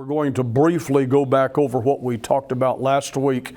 going to briefly go back over what we talked about last week,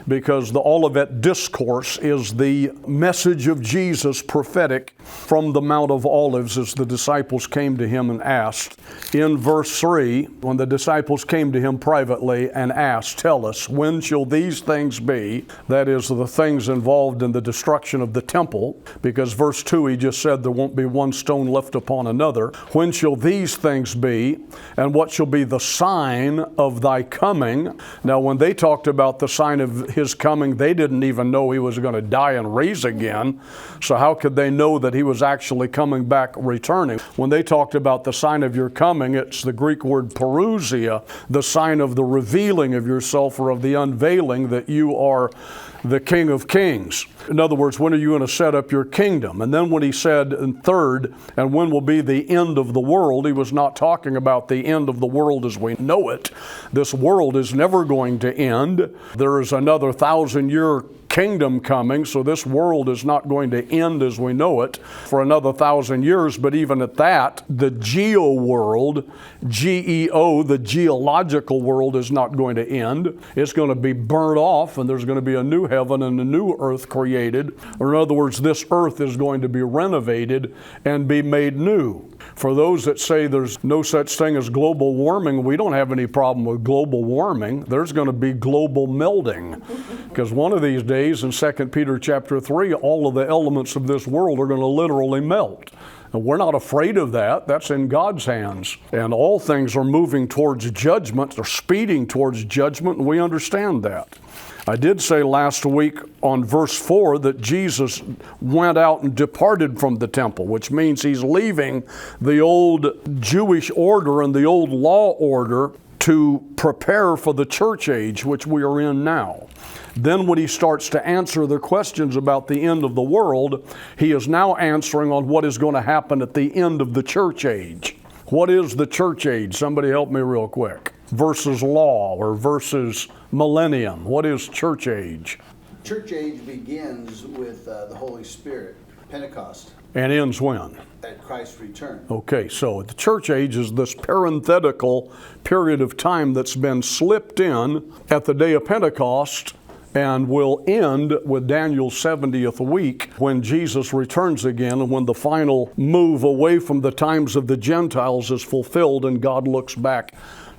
because the Olivet Discourse is the message of Jesus prophetic from the Mount of Olives as the disciples came to him and asked. In verse 3, when the disciples came to him privately and asked, "Tell us, when shall these things be?" That is, the things involved in the destruction of the temple, because verse 2, he just said there won't be one stone left upon another. When shall these things be? And what shall be the sign of thy coming? Now, when they talked about the sign of his coming, they didn't even know he was going to die and raise again. So how could they know that he was actually coming back, returning? When they talked about the sign of your coming, it's the Greek word parousia, the sign of the revealing of yourself, or of the unveiling that you are the King of Kings. In other words, when are you going to set up your kingdom? And then when he said in third, and when will be the end of the world, he was not talking about the end of the world as we know it. This world is never going to end. There is another 1,000-year kingdom coming, so this world is not going to end as we know it for another 1,000 years. But even at that, the geo world, G-E-O, the geological world, is not going to end. It's going to be burnt off, and there's going to be a new heaven and a new earth created. Or in other words, this earth is going to be renovated and be made new. For those that say there's no such thing as global warming, we don't have any problem with global warming. There's going to be global melting, because one of these days in 2 Peter chapter 3, all of the elements of this world are going to literally melt. And we're not afraid of that. That's in God's hands. And all things are moving towards judgment. They're speeding towards judgment, and we understand that. I did say last week on verse 4 that Jesus went out and departed from the temple, which means he's leaving the old Jewish order and the old law order to prepare for the church age, which we are in now. Then when he starts to answer the questions about the end of the world, he is now answering on what is going to happen at the end of the church age. What is the church age? Somebody help me real quick. Versus law, or versus millennium. What is church age? Church age begins with the Holy Spirit, Pentecost. And ends when? At Christ's return. Okay, so the church age is this parenthetical period of time that's been slipped in at the day of Pentecost, and will end with Daniel's 70th week, when Jesus returns again, and when the final move away from the times of the Gentiles is fulfilled, and God looks back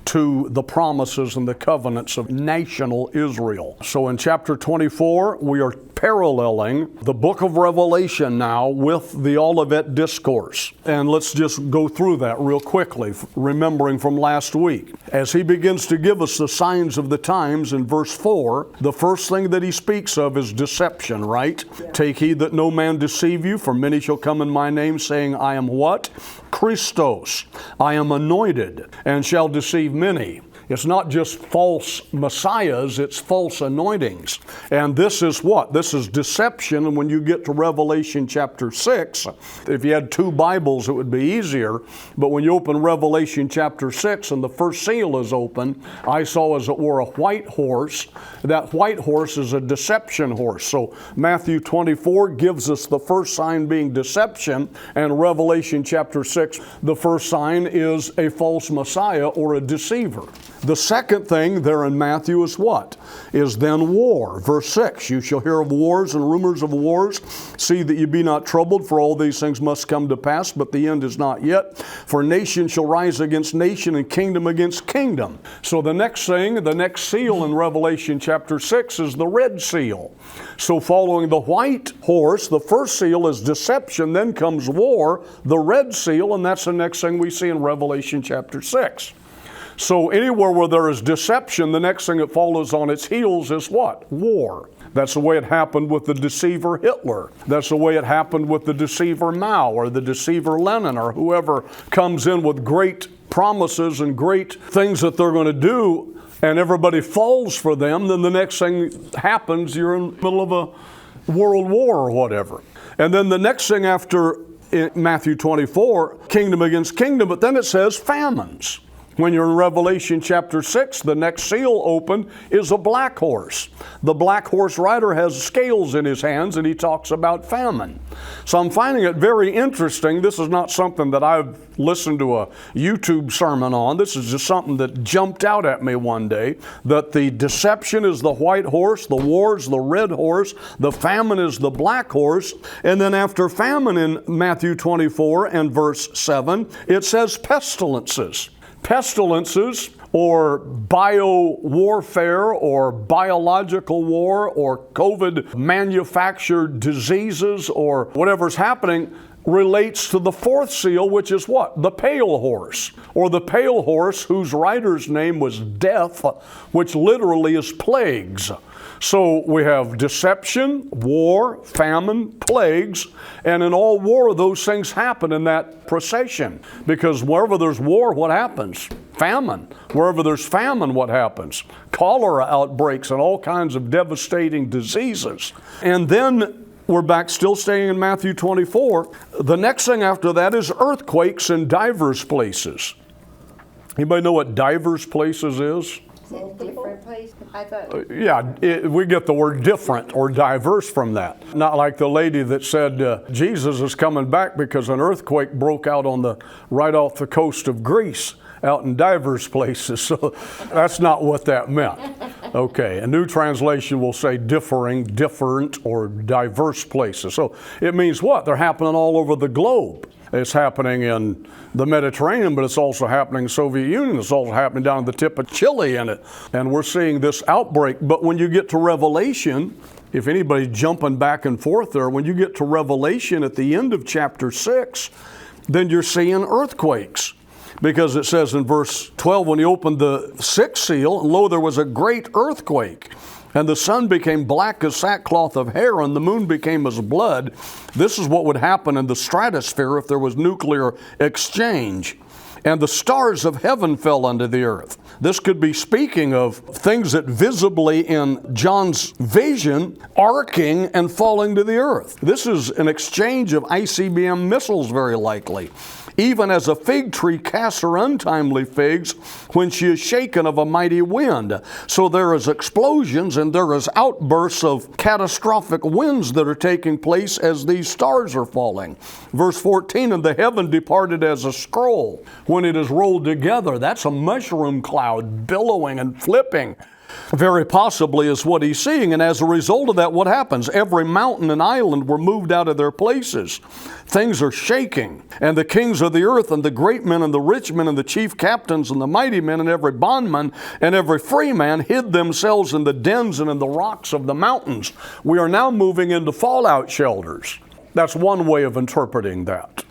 to the promises and the covenants of national Israel. So in chapter 24, we are paralleling the book of Revelation now with the Olivet Discourse. And let's just go through that real quickly, remembering from last week. As he begins to give us the signs of the times in verse 4, the first thing that he speaks of is deception, right? Yeah. Take heed that no man deceive you, for many shall come in my name, saying, I am what? Christos. I am anointed, and shall deceive many. It's not just false messiahs, it's false anointings. And this is what? This is deception. And when you get to Revelation chapter 6, if you had two Bibles, it would be easier. But when you open Revelation chapter 6 and the first seal is open, I saw as it were a white horse. That white horse is a deception horse. So Matthew 24 gives us the first sign being deception, and Revelation chapter 6, the first sign is a false messiah or a deceiver. The second thing there in Matthew is what? Is then war. Verse 6, you shall hear of wars and rumors of wars. See that you be not troubled, for all these things must come to pass, but the end is not yet. For nation shall rise against nation, and kingdom against kingdom. So the next thing, the next seal in Revelation chapter 6 is the red seal. So following the white horse, the first seal is deception, then comes war, the red seal, and that's the next thing we see in Revelation chapter 6. So anywhere where there is deception, the next thing that follows on its heels is what? War. That's the way it happened with the deceiver Hitler. That's the way it happened with the deceiver Mao or the deceiver Lenin or whoever comes in with great promises and great things that they're going to do, and everybody falls for them. Then the next thing happens, you're in the middle of a world war or whatever. And then the next thing after in Matthew 24, kingdom against kingdom, but then it says famines. When you're in Revelation chapter 6, the next seal opened is a black horse. The black horse rider has scales in his hands, and he talks about famine. So I'm finding it very interesting. This is not something that I've listened to a YouTube sermon on. This is just something that jumped out at me one day, that the deception is the white horse, the war is the red horse, the famine is the black horse, and then after famine in Matthew 24 and verse 7, it says pestilences. Pestilences, or bio-warfare, or biological war, or COVID-manufactured diseases, or whatever's happening, relates to the fourth seal, which is what? The pale horse, or the pale horse whose rider's name was Death, which literally is plagues. So we have deception, war, famine, plagues, and in all war, those things happen in that procession. Because wherever there's war, what happens? Famine. Wherever there's famine, what happens? Cholera outbreaks and all kinds of devastating diseases. And then we're back still staying in Matthew 24. The next thing after that is earthquakes in divers places. Anybody know what divers places is? Different place? I thought. We get the word different or diverse from that. Not like the lady that said Jesus is coming back because an earthquake broke out right off the coast of Greece, out in divers places. So that's not what that meant. Okay, a new translation will say differing, different, or diverse places. So it means what? They're happening all over the globe. It's happening in the Mediterranean, but it's also happening in the Soviet Union. It's also happening down at the tip of Chile in it. And we're seeing this outbreak. But when you get to Revelation, if anybody's jumping back and forth there, when you get to Revelation at the end of chapter 6, then you're seeing earthquakes. Because it says in verse 12, when he opened the sixth seal, and lo, there was a great earthquake. And the sun became black as sackcloth of hair, and the moon became as blood. This is what would happen in the stratosphere if there was nuclear exchange. And the stars of heaven fell unto the earth. This could be speaking of things that visibly in John's vision, arcing and falling to the earth. This is an exchange of ICBM missiles, very likely. Even as a fig tree casts her untimely figs when she is shaken of a mighty wind. So there is explosions and there is outbursts of catastrophic winds that are taking place as these stars are falling. Verse 14, and the heaven departed as a scroll. When it is rolled together, that's a mushroom cloud billowing and flipping. Very possibly is what he's seeing. And as a result of that, what happens? Every mountain and island were moved out of their places. Things are shaking. And the kings of the earth and the great men and the rich men and the chief captains and the mighty men and every bondman and every free man hid themselves in the dens and in the rocks of the mountains. We are now moving into fallout shelters. That's one way of interpreting that.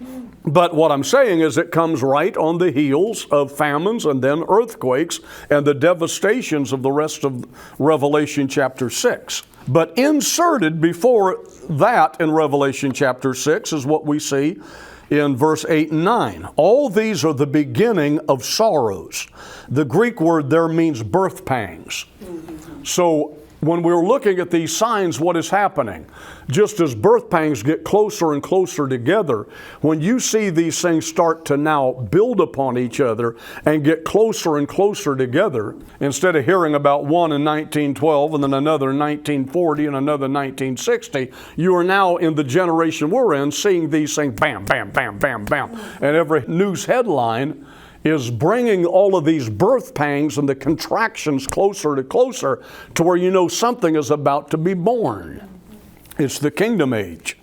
But what I'm saying is it comes right on the heels of famines and then earthquakes and the devastations of the rest of Revelation chapter 6. But inserted before that in Revelation chapter 6 is what we see in verse 8 and 9. All these are the beginning of sorrows. The Greek word there means birth pangs. So when we're looking at these signs, what is happening? Just as birth pangs get closer and closer together, when you see these things start to now build upon each other and get closer and closer together, instead of hearing about one in 1912 and then another in 1940 and another in 1960, you are now in the generation we're in seeing these things bam, bam, bam, bam, bam. And every news headline is bringing all of these birth pangs and the contractions closer to where you know something is about to be born. It's the kingdom age.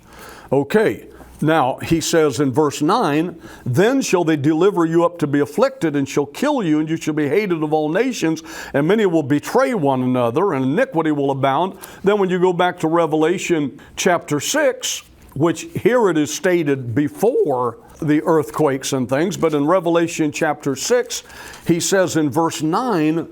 Okay, now he says in verse 9, then shall they deliver you up to be afflicted and shall kill you, and you shall be hated of all nations, and many will betray one another, and iniquity will abound. Then when you go back to Revelation chapter 6, which here it is stated before the earthquakes and things, but in Revelation chapter 6, he says in verse 9,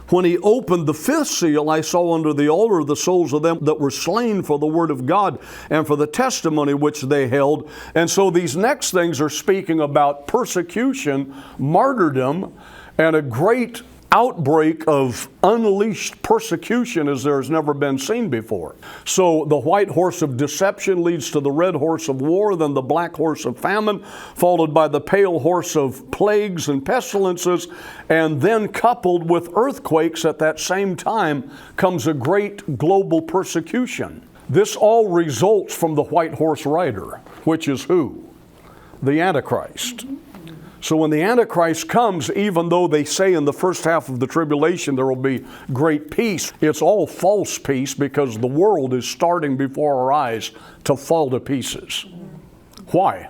when he opened the fifth seal, I saw under the altar the souls of them that were slain for the word of God and for the testimony which they held. And so these next things are speaking about persecution, martyrdom, and a great outbreak of unleashed persecution as there has never been seen before. So the white horse of deception leads to the red horse of war, then the black horse of famine, followed by the pale horse of plagues and pestilences, and then coupled with earthquakes at that same time comes a great global persecution. This all results from the white horse rider, which is who? The Antichrist. So when the Antichrist comes, even though they say in the first half of the tribulation there will be great peace, it's all false peace because the world is starting before our eyes to fall to pieces. Why?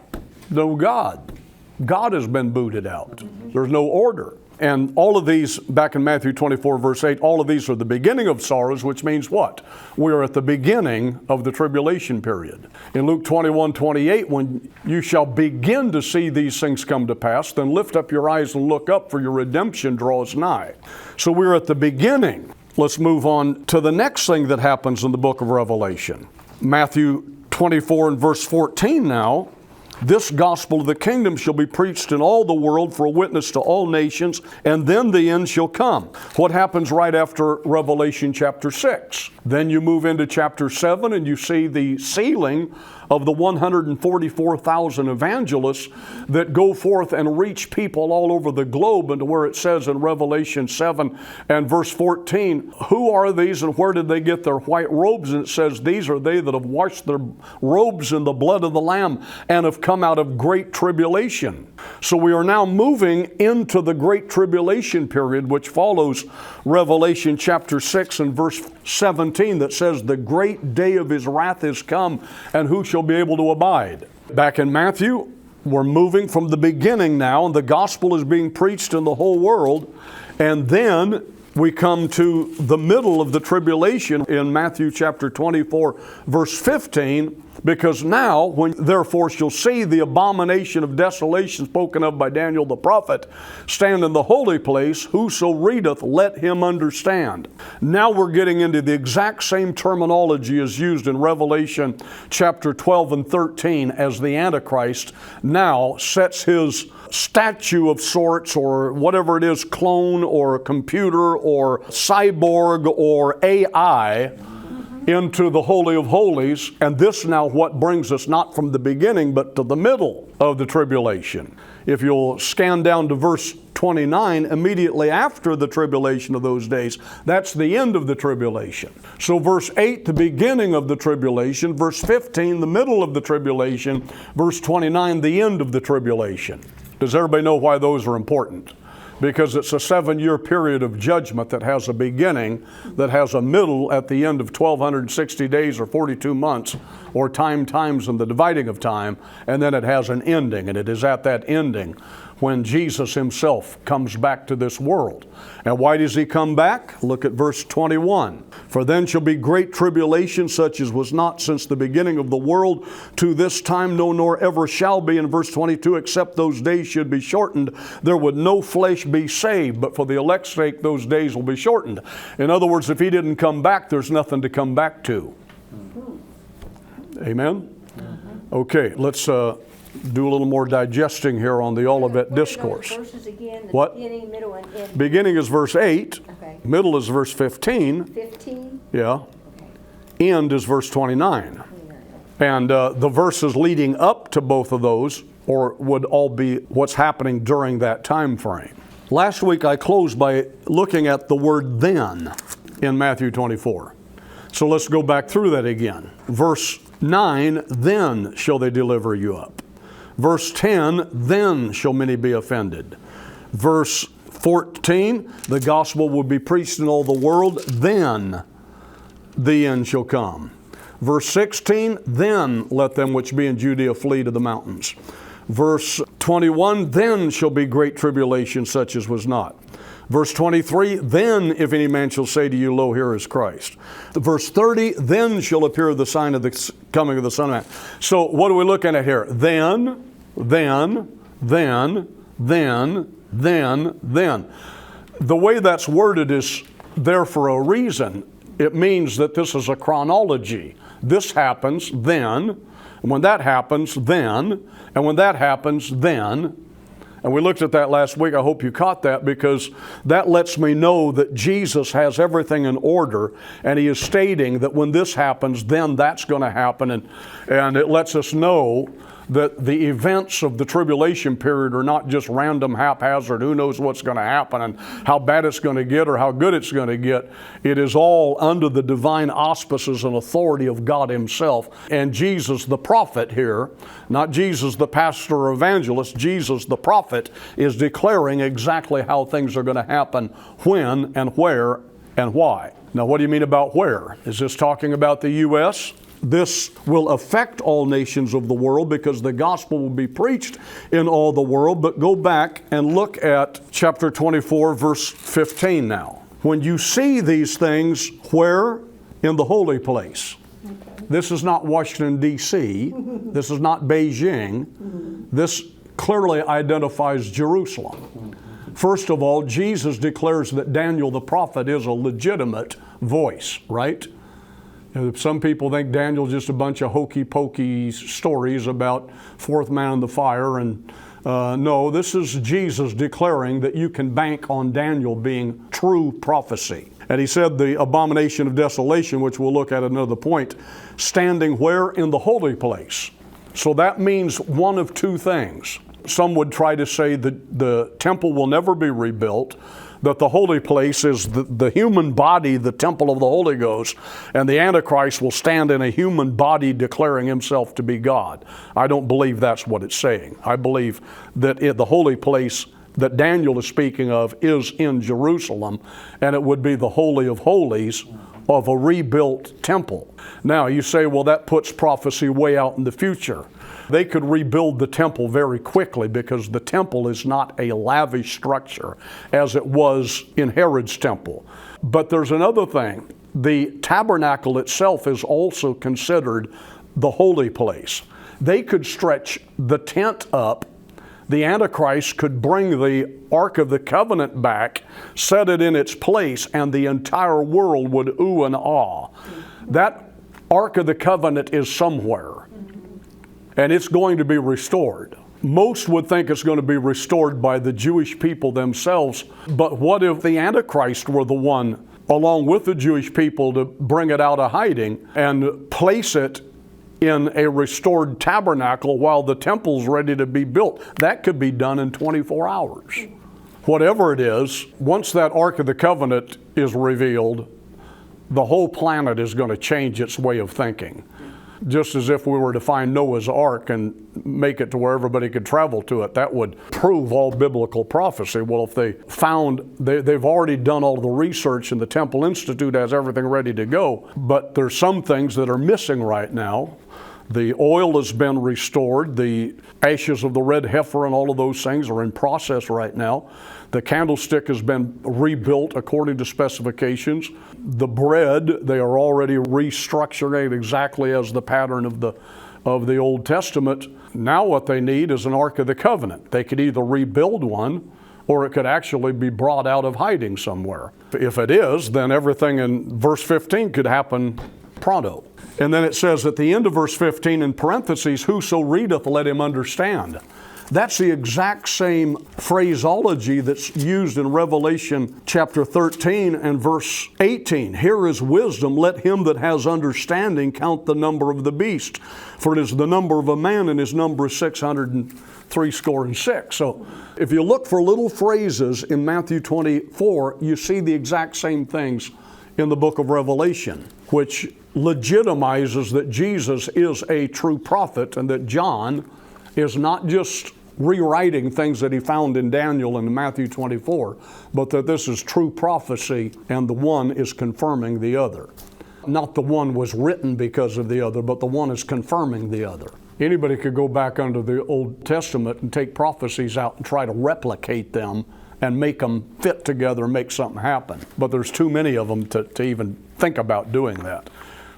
No God. God has been booted out. There's no order. And all of these, back in Matthew 24, verse 8, all of these are the beginning of sorrows, which means what? We are at the beginning of the tribulation period. In Luke 21, 28, when you shall begin to see these things come to pass, then lift up your eyes and look up, for your redemption draws nigh. So we're at the beginning. Let's move on to the next thing that happens in the book of Revelation. Matthew 24 and verse 14 now. This gospel of the kingdom shall be preached in all the world for a witness to all nations, and then the end shall come. What happens right after Revelation chapter 6? Then you move into chapter 7 and you see the sealing of the 144,000 evangelists that go forth and reach people all over the globe, and to where it says in Revelation 7 and verse 14, who are these and where did they get their white robes? And it says, these are they that have washed their robes in the blood of the Lamb and have come out of great tribulation. So we are now moving into the great tribulation period, which follows Revelation chapter 6 and verse 17 that says, the great day of his wrath is come, and who shall be able to abide? Back in Matthew, we're moving from the beginning now, and the gospel is being preached in the whole world. And then we come to the middle of the tribulation in Matthew chapter 24, verse 15, because now, when therefore shall see the abomination of desolation spoken of by Daniel the prophet stand in the holy place, whoso readeth, let him understand. Now we're getting into the exact same terminology as used in Revelation chapter 12 and 13, as the Antichrist now sets his statue of sorts, or whatever it is, clone or computer or cyborg or AI, into the Holy of Holies. And this now what brings us not from the beginning but to the middle of the tribulation. If you'll scan down to verse 29, immediately after the tribulation of those days, that's the end of the tribulation. So verse 8, the beginning of the tribulation. Verse 15, the middle of the tribulation. Verse 29, the end of the tribulation. Does everybody know why those are important? Because it's a 7-year period of judgment that has a beginning, that has a middle at the end of 1,260 days or 42 months, or times and the dividing of time, and then it has an ending. And it is at that ending when Jesus himself comes back to this world. And why does he come back? Look at verse 21. For then shall be great tribulation, such as was not since the beginning of the world to this time, no, nor ever shall be. In verse 22, except those days should be shortened, there would no flesh be saved, but for the elect's sake those days will be shortened. In other words, if he didn't come back, there's nothing to come back to. Amen? Okay, let's do a little more digesting here on the Olivet Discourse. Verses again, the What? beginning, middle, and end. Beginning is verse 8. Okay. Middle is verse 15. 15. Yeah. End is verse 29. And the verses leading up to both of those would all be what's happening during that time frame. Last week I closed by looking at the word then in Matthew 24. So let's go back through that again. Verse 9, then shall they deliver you up. Verse 10, then shall many be offended. Verse 14, the gospel will be preached in all the world, then the end shall come. Verse 16, then let them which be in Judea flee to the mountains. Verse 21, then shall be great tribulation such as was not. Verse 23, then if any man shall say to you, lo, here is Christ. Verse 30, then shall appear the sign of the coming of the Son of Man. So what are we looking at here? Then. The way that's worded is there for a reason. It means that this is a chronology. This happens, then. And when that happens, then. And when that happens, then. And we looked at that last week. I hope you caught that, because that lets me know that Jesus has everything in order, and he is stating that when this happens, then that's going to happen. And it lets us know that the events of the tribulation period are not just random, haphazard, who knows what's going to happen and how bad it's going to get or how good it's going to get. It is all under the divine auspices and authority of God himself. And Jesus the prophet here, not Jesus the pastor or evangelist, Jesus the prophet is declaring exactly how things are going to happen, when and where and why. Now, what do you mean about where? Is this talking about the U.S.? This will affect all nations of the world because the gospel will be preached in all the world. But go back and look at chapter 24, verse 15 now. When you see these things, where? In the holy place. Okay. This is not Washington, D.C. This is not Beijing. This clearly identifies Jerusalem. First of all, Jesus declares that Daniel the prophet is a legitimate voice, right? Some people think Daniel's just a bunch of hokey-pokey stories about fourth man in the fire. And no, this is Jesus declaring that you can bank on Daniel being true prophecy. And he said the abomination of desolation, which we'll look at another point, standing where? In the holy place. So that means one of two things. Some would try to say that the temple will never be rebuilt, that the holy place is the human body, the temple of the Holy Ghost, and the Antichrist will stand in a human body declaring himself to be God. I don't believe that's what it's saying. I believe that the holy place that Daniel is speaking of is in Jerusalem, and it would be the Holy of Holies of a rebuilt temple. Now, you say, well, that puts prophecy way out in the future. They could rebuild the temple very quickly because the temple is not a lavish structure as it was in Herod's temple. But there's another thing. The tabernacle itself is also considered the holy place. They could stretch the tent up. The Antichrist could bring the Ark of the Covenant back, set it in its place, and the entire world would ooh and ah. That Ark of the Covenant is somewhere, and it's going to be restored. Most would think it's going to be restored by the Jewish people themselves, but what if the Antichrist were the one, along with the Jewish people, to bring it out of hiding and place it in a restored tabernacle while the temple's ready to be built? That could be done in 24 hours. Whatever it is, once that Ark of the Covenant is revealed, the whole planet is going to change its way of thinking. Just as if we were to find Noah's Ark and make it to where everybody could travel to it, that would prove all biblical prophecy. Well, if they found, they've already done all the research and the Temple Institute has everything ready to go, but there's some things that are missing right now. The oil has been restored. The ashes of the red heifer and all of those things are in process right now. The candlestick has been rebuilt according to specifications. The bread, they are already restructuring it exactly as the pattern of the Old Testament. Now what they need is an Ark of the Covenant. They could either rebuild one, or it could actually be brought out of hiding somewhere. If it is, then everything in verse 15 could happen pronto. And then it says at the end of verse 15 in parentheses, whoso readeth, let him understand. That's the exact same phraseology that's used in Revelation chapter 13 and verse 18. Here is wisdom, let him that has understanding count the number of the beast. For it is the number of a man, and his number is 666. So if you look for little phrases in Matthew 24, you see the exact same things in the book of Revelation, which legitimizes that Jesus is a true prophet and that John is not just rewriting things that he found in Daniel and Matthew 24, but that this is true prophecy and the one is confirming the other. Not the one was written because of the other, but the one is confirming the other. Anybody could go back under the Old Testament and take prophecies out and try to replicate them and make them fit together and make something happen. But there's too many of them to even think about doing that.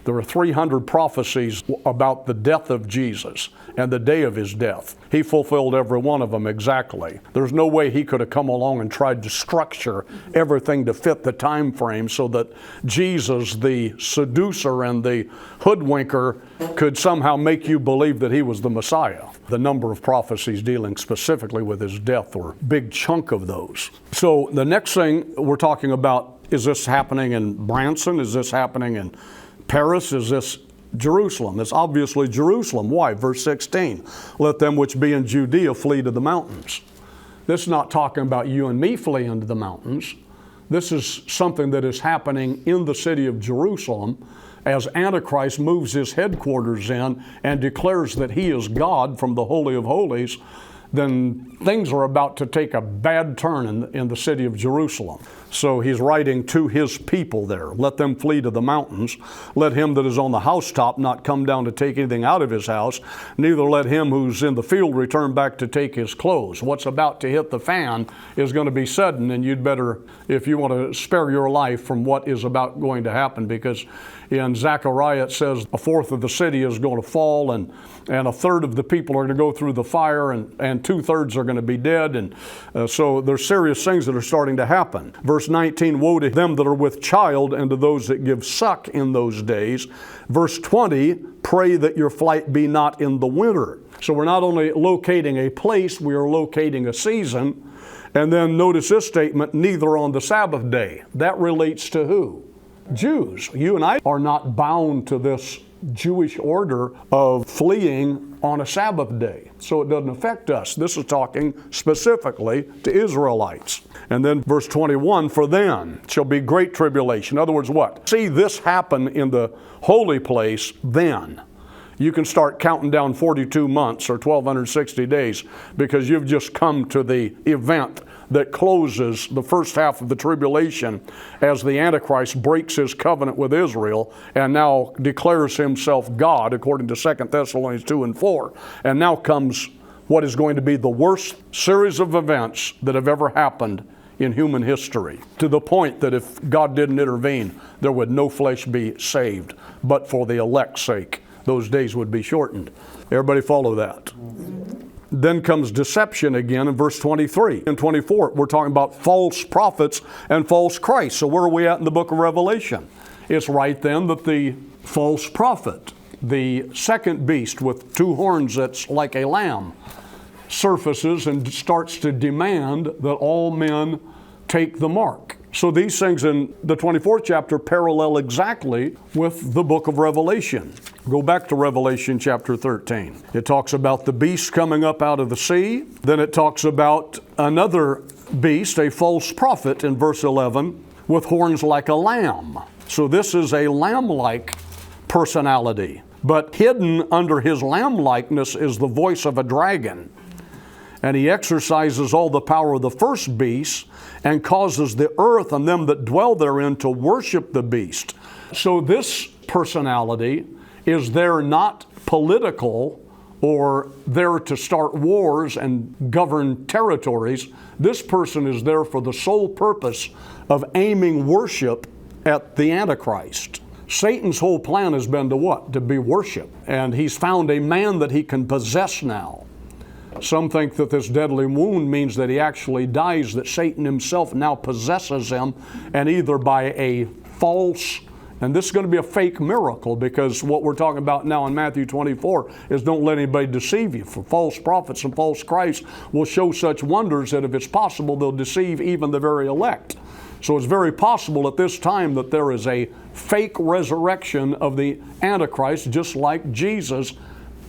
There were 300 prophecies about the death of Jesus and the day of his death. He fulfilled every one of them exactly. There's no way he could have come along and tried to structure everything to fit the time frame so that Jesus, the seducer and the hoodwinker, could somehow make you believe that he was the Messiah. The number of prophecies dealing specifically with his death were a big chunk of those. So the next thing we're talking about, is this happening in Branson? Is this happening in Paris? Is this Jerusalem? It's obviously Jerusalem. Why? Verse 16, let them which be in Judea flee to the mountains. This is not talking about you and me fleeing to the mountains. This is something that is happening in the city of Jerusalem as Antichrist moves his headquarters in and declares that he is God from the Holy of Holies. Then things are about to take a bad turn in the city of Jerusalem. So he's writing to his people there. Let them flee to the mountains. Let him that is on the housetop not come down to take anything out of his house. Neither let him who's in the field return back to take his clothes. What's about to hit the fan is going to be sudden, and you'd better, if you want to spare your life from what is about going to happen, because in Zechariah it says a fourth of the city is going to fall, and a third of the people are going to go through the fire, and 2/3 are going to be dead. And so there's serious things that are starting to happen. Verse 19, woe to them that are with child and to those that give suck in those days. Verse 20, pray that your flight be not in the winter. So we're not only locating a place, we are locating a season. And then notice this statement, neither on the Sabbath day. That relates to who? Jews. You and I are not bound to this Jewish order of fleeing on a Sabbath day. So it doesn't affect us. This is talking specifically to Israelites. And then verse 21, for then shall be great tribulation. In other words, what? See this happen in the holy place then. You can start counting down 42 months or 1,260 days because you've just come to the event that closes the first half of the tribulation as the Antichrist breaks his covenant with Israel and now declares himself God, according to 2 Thessalonians 2 and 4. And now comes what is going to be the worst series of events that have ever happened in human history, to the point that if God didn't intervene, there would no flesh be saved, but for the elect's sake, those days would be shortened. Everybody follow that? Then comes deception again in verse 23 and 24. We're talking about false prophets and false Christ. So where are we at in the book of Revelation? It's right then that the false prophet, the second beast with two horns that's like a lamb, surfaces and starts to demand that all men take the mark. So these things in the 24th chapter parallel exactly with the book of Revelation. Go back to Revelation chapter 13. It talks about the beast coming up out of the sea. Then it talks about another beast, a false prophet in verse 11, with horns like a lamb. So this is a lamb-like personality. But hidden under his lamb-likeness is the voice of a dragon. And he exercises all the power of the first beast and causes the earth and them that dwell therein to worship the beast. So this personality is there not political or there to start wars and govern territories. This person is there for the sole purpose of aiming worship at the Antichrist. Satan's whole plan has been to what? To be worshiped. And he's found a man that he can possess now. Some think that this deadly wound means that he actually dies, that Satan himself now possesses him, and either by a false, and this is going to be a fake miracle, because what we're talking about now in Matthew 24 is don't let anybody deceive you. For false prophets and false Christ will show such wonders that if it's possible, they'll deceive even the very elect. So it's very possible at this time that there is a fake resurrection of the Antichrist, just like Jesus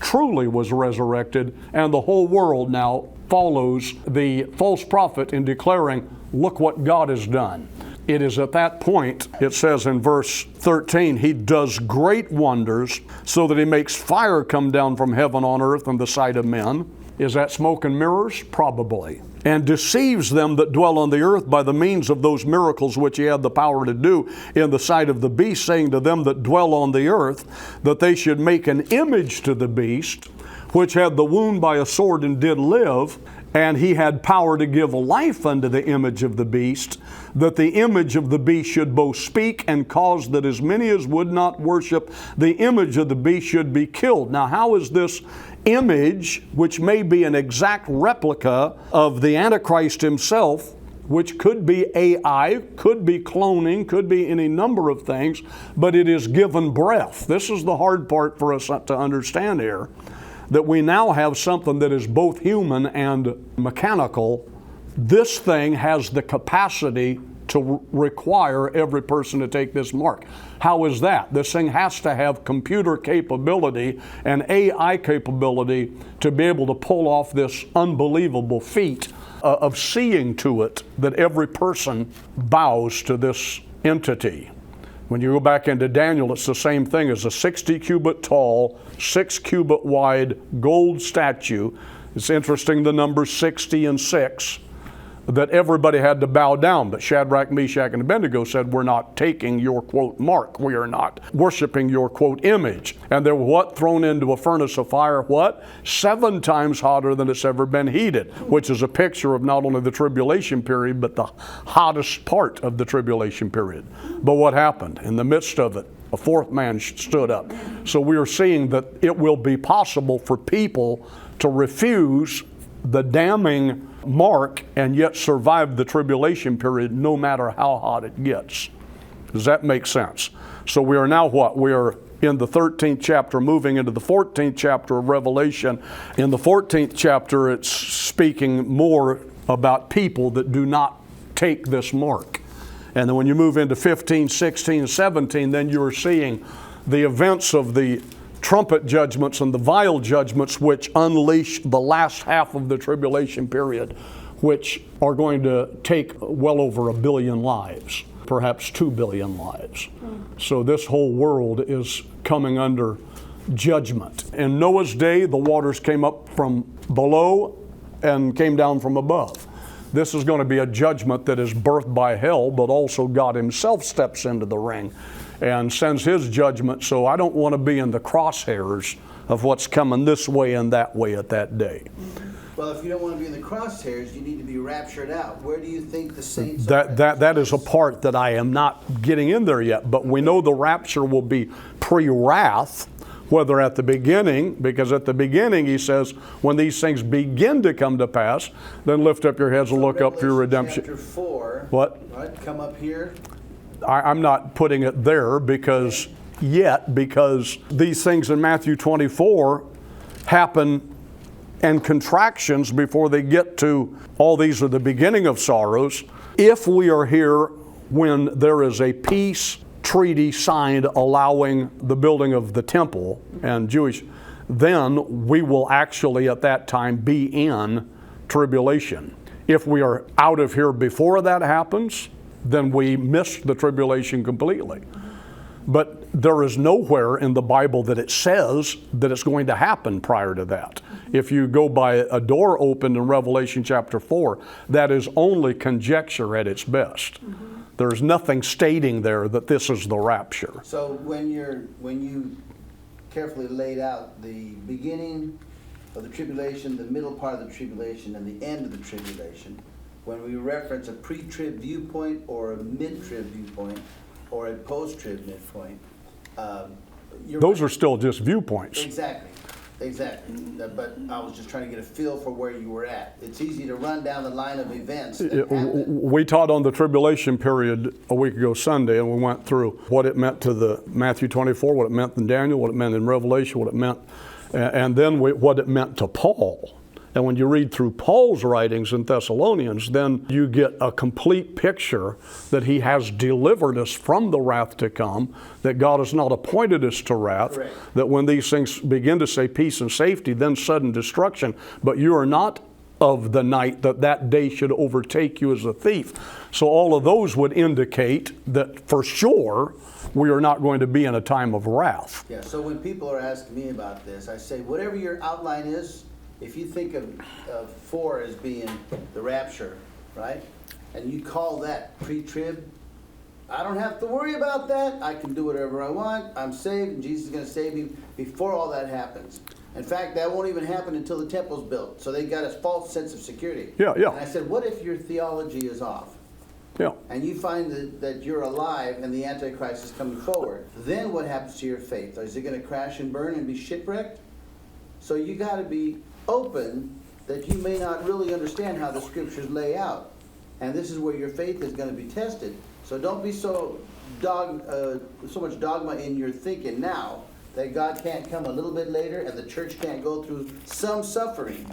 truly was resurrected, and the whole world now follows the false prophet in declaring, look what God has done. It is at that point, it says in verse 13, he does great wonders so that he makes fire come down from heaven on earth in the sight of men. Is that smoke and mirrors? Probably. And deceives them that dwell on the earth by the means of those miracles which he had the power to do in the sight of the beast, saying to them that dwell on the earth, that they should make an image to the beast, which had the wound by a sword and did live, and he had power to give life unto the image of the beast, that the image of the beast should both speak and cause that as many as would not worship the image of the beast should be killed. Now, how is this image, which may be an exact replica of the Antichrist himself, which could be AI, could be cloning, could be any number of things, but it is given breath. This is the hard part for us to understand here, that we now have something that is both human and mechanical. This thing has the capacity to require every person to take this mark. How is that? This thing has to have computer capability and AI capability to be able to pull off this unbelievable feat of seeing to it that every person bows to this entity. When you go back into Daniel, it's the same thing as a 60 cubit tall, 6 cubit wide gold statue. It's interesting, the numbers 60 and 6, that everybody had to bow down. But Shadrach, Meshach, and Abednego said, we're not taking your, quote, mark. We are not worshiping your, quote, image. And they were what? Thrown into a furnace of fire, what? 7 times hotter than it's ever been heated, which is a picture of not only the tribulation period, but the hottest part of the tribulation period. But what happened? In the midst of it, a fourth man stood up. So we are seeing that it will be possible for people to refuse the damning mark and yet survive the tribulation period no matter how hot it gets. Does that make sense? So we are now what? We are in the 13th chapter, moving into the 14th chapter of Revelation. In the 14th chapter, it's speaking more about people that do not take this mark. And then when you move into 15, 16, 17, then you're seeing the events of the trumpet judgments and the vial judgments which unleash the last half of the tribulation period, which are going to take well over 1 billion lives, perhaps 2 billion lives. So this whole world is coming under judgment. In Noah's day, the waters came up from below and came down from above. This is going to be a judgment that is birthed by hell, but also God himself steps into the ring and sends his judgment. So I don't want to be in the crosshairs of what's coming this way and that way at that day. Well, if you don't want to be in the crosshairs, you need to be raptured out. Where do you think the saints are? That is a part that I am not getting in there yet, but we know the rapture will be pre-wrath, whether at the beginning, because at the beginning he says, when these things begin to come to pass, then lift up your heads and look up for your redemption. Chapter 4. What? Right, come up here. I'm not putting it there because these things in Matthew 24 happen in contractions before they get to all these are the beginning of sorrows. If we are here when there is a peace treaty signed allowing the building of the temple and Jewish, then we will actually at that time be in tribulation. If we are out of here before that happens, then we miss the tribulation completely. But there is nowhere in the Bible that it says that it's going to happen prior to that. If you go by a door opened in Revelation chapter 4, that is only conjecture at its best. There's nothing stating there that this is the rapture. So when you carefully laid out the beginning of the tribulation, the middle part of the tribulation, and the end of the tribulation, when we reference a pre-trib viewpoint or a mid-trib viewpoint or a post-trib midpoint, those are still just viewpoints. Exactly. But I was just trying to get a feel for where you were at. It's easy to run down the line of events that happen. We taught on the tribulation period a week ago Sunday, and we went through what it meant to the Matthew 24, what it meant in Daniel, what it meant in Revelation, what it meant, and then what it meant to Paul. And when you read through Paul's writings in Thessalonians, then you get a complete picture that he has delivered us from the wrath to come, that God has not appointed us to wrath, Correct. that when these things begin to say peace and safety, then sudden destruction. But you are not of the night that day should overtake you as a thief. So all of those would indicate that for sure we are not going to be in a time of wrath. Yeah, so when people are asking me about this, I say, whatever your outline is, if you think of 4 as being the rapture, right? And you call that pre-trib, I don't have to worry about that. I can do whatever I want. I'm saved, and Jesus is going to save me before all that happens. In fact, that won't even happen until the temple's built. So they got a false sense of security. Yeah. And I said, what if your theology is off? Yeah. And you find that you're alive and the Antichrist is coming forward? Then what happens to your faith? Is it going to crash and burn and be shipwrecked? So you got to be open that you may not really understand how the scriptures lay out. And this is where your faith is going to be tested. So don't be so much dogma in your thinking now that God can't come a little bit later and the church can't go through some suffering.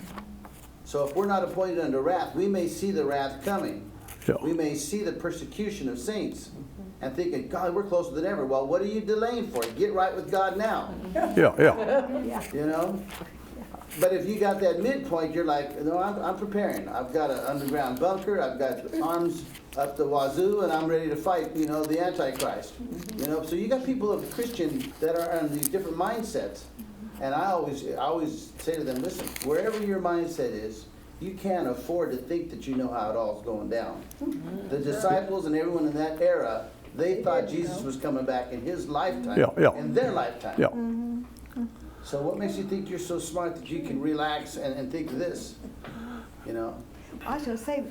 So if we're not appointed unto wrath, we may see the wrath coming. Yeah. We may see the persecution of saints and thinking, God, we're closer than ever. Well, what are you delaying for? Get right with God now. Yeah. You know? But if you got that midpoint, you're like, no, I'm preparing. I've got an underground bunker. I've got arms up the wazoo, and I'm ready to fight, the Antichrist. So you got people of Christian that are on these different mindsets. And I always say to them, listen, wherever your mindset is, you can't afford to think that you know how it all's going down. The disciples and everyone in that era, they thought Jesus was coming back in his lifetime, in their lifetime. Yeah. So what makes you think you're so smart that you can relax and think of this? I was going to say,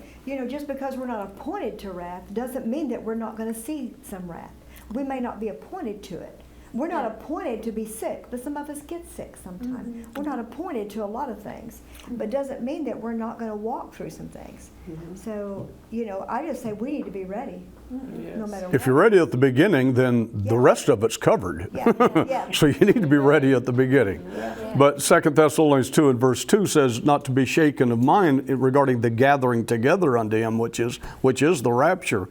just because we're not appointed to wrath doesn't mean that we're not going to see some wrath. We may not be appointed to it. We're not appointed to be sick, but some of us get sick sometimes. We're not appointed to a lot of things, but doesn't mean that we're not going to walk through some things. So, I just say we need to be ready, no matter what. If you're ready at the beginning, then the rest of it's covered. So you need to be ready at the beginning. But 2 Thessalonians 2 and verse 2 says, not to be shaken of mind regarding the gathering together unto him, which is the rapture.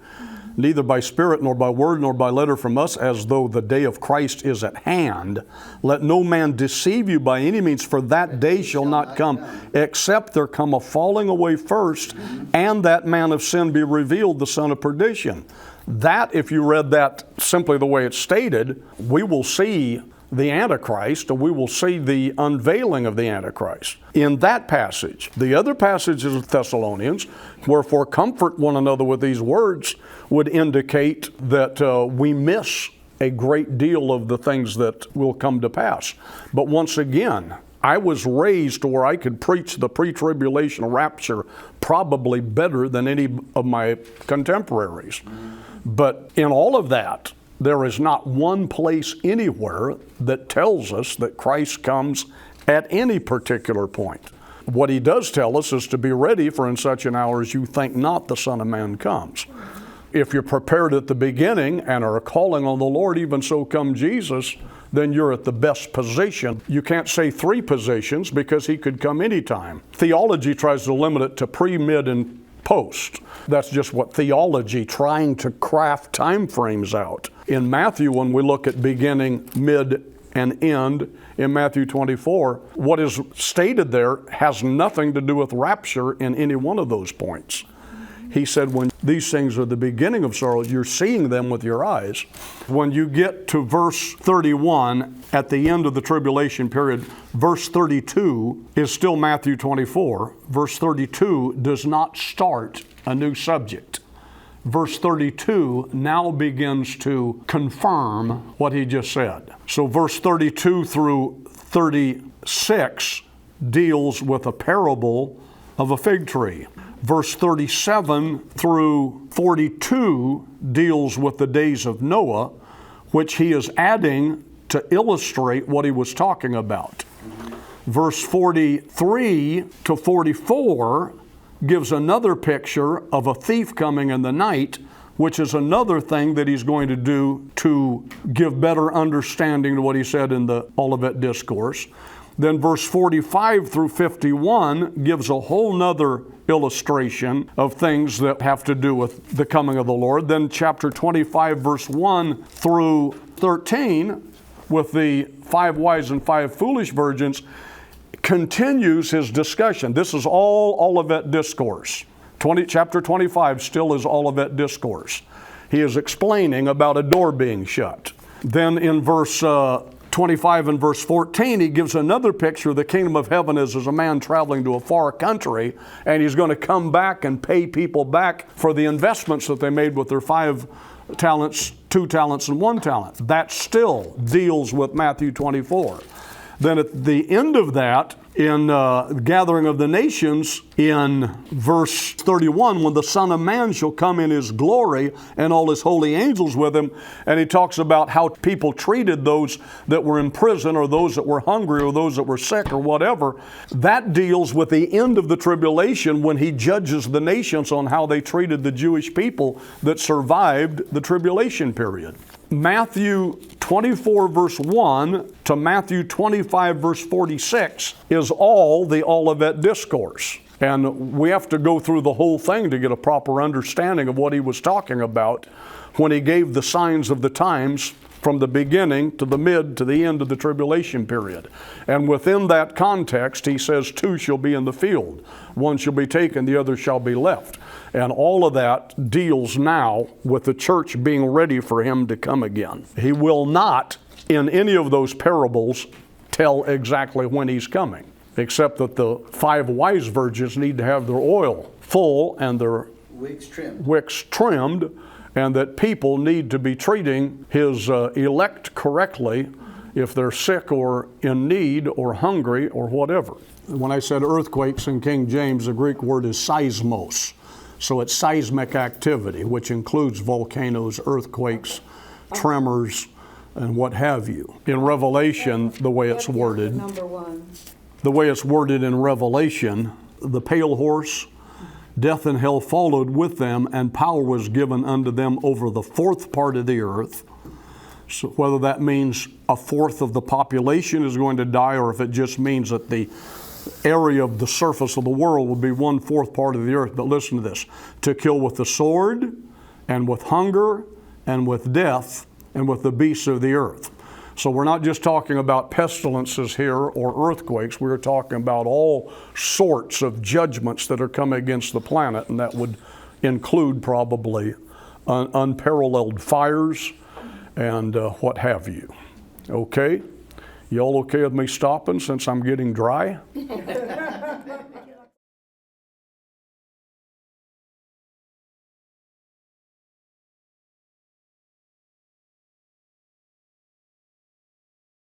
Neither by spirit, nor by word, nor by letter from us, as though the day of Christ is at hand. Let no man deceive you by any means, for that day shall not come, except there come a falling away first, and that man of sin be revealed, the son of perdition. That, if you read that simply the way it's stated, we will see the Antichrist, and we will see the unveiling of the Antichrist in that passage. The other passages of Thessalonians, wherefore comfort one another with these words, would indicate that we miss a great deal of the things that will come to pass. But once again, I was raised to where I could preach the pre-tribulation rapture probably better than any of my contemporaries. But in all of that, there is not one place anywhere that tells us that Christ comes at any particular point. What he does tell us is to be ready, for in such an hour as you think not the Son of Man comes. If you're prepared at the beginning and are calling on the Lord, even so come Jesus, then you're at the best position. You can't say three positions because he could come anytime. Theology tries to limit it to pre, mid, and post. That's just what theology, trying to craft time frames out. In Matthew, when we look at beginning, mid, and end, in Matthew 24, what is stated there has nothing to do with rapture in any one of those points. He said, when these things are the beginning of sorrow, you're seeing them with your eyes. When you get to verse 31, at the end of the tribulation period, verse 32 is still Matthew 24. Verse 32 does not start a new subject. Verse 32 now begins to confirm what he just said. So verse 32 through 36 deals with a parable of a fig tree. Verse 37 through 42 deals with the days of Noah, which he is adding to illustrate what he was talking about. Verse 43 to 44 gives another picture of a thief coming in the night, which is another thing that he's going to do to give better understanding to what he said in the Olivet Discourse. Then verse 45 through 51 gives a whole nother illustration of things that have to do with the coming of the Lord. Then chapter 25 verse 1 through 13 with the 5 wise and 5 foolish virgins continues his discussion. This is all Olivet Discourse. Chapter 25 still is Olivet Discourse. He is explaining about a door being shut. Then in verse 25 and verse 14, he gives another picture of the kingdom of heaven as a man traveling to a far country, and he's going to come back and pay people back for the investments that they made with their 5 talents, 2 talents, and 1 talent. That still deals with Matthew 24. Then at the end of that, in gathering of the nations, in verse 31, when the Son of Man shall come in his glory and all his holy angels with him, and he talks about how people treated those that were in prison or those that were hungry or those that were sick or whatever. That deals with the end of the tribulation when he judges the nations on how they treated the Jewish people that survived the tribulation period. Matthew 24 verse 1 to Matthew 25 verse 46 is all the Olivet Discourse. And we have to go through the whole thing to get a proper understanding of what he was talking about when he gave the signs of the times from the beginning to the mid to the end of the tribulation period. And within that context, he says, 2 shall be in the field. 1 shall be taken, the other shall be left. And all of that deals now with the church being ready for him to come again. He will not, in any of those parables, tell exactly when he's coming, except that the 5 wise virgins need to have their oil full and their wicks trimmed, and that people need to be treating his elect correctly if they're sick or in need or hungry or whatever. When I said earthquakes in King James, the Greek word is seismos. So it's seismic activity, which includes volcanoes, earthquakes, tremors, and what have you. In Revelation, the way it's worded, the way it's worded in Revelation, the pale horse, death and hell followed with them, and power was given unto them over the 4th part of the earth. So whether that means a 1/4 of the population is going to die, or if it just means that the area of the surface of the world will be 1/4 part of the earth. But listen to this: to kill with the sword, and with hunger, and with death, and with the beasts of the earth. So we're not just talking about pestilences here or earthquakes. We're talking about all sorts of judgments that are coming against the planet, and that would include probably unparalleled fires and what have you. Okay? Y'all okay with me stopping since I'm getting dry?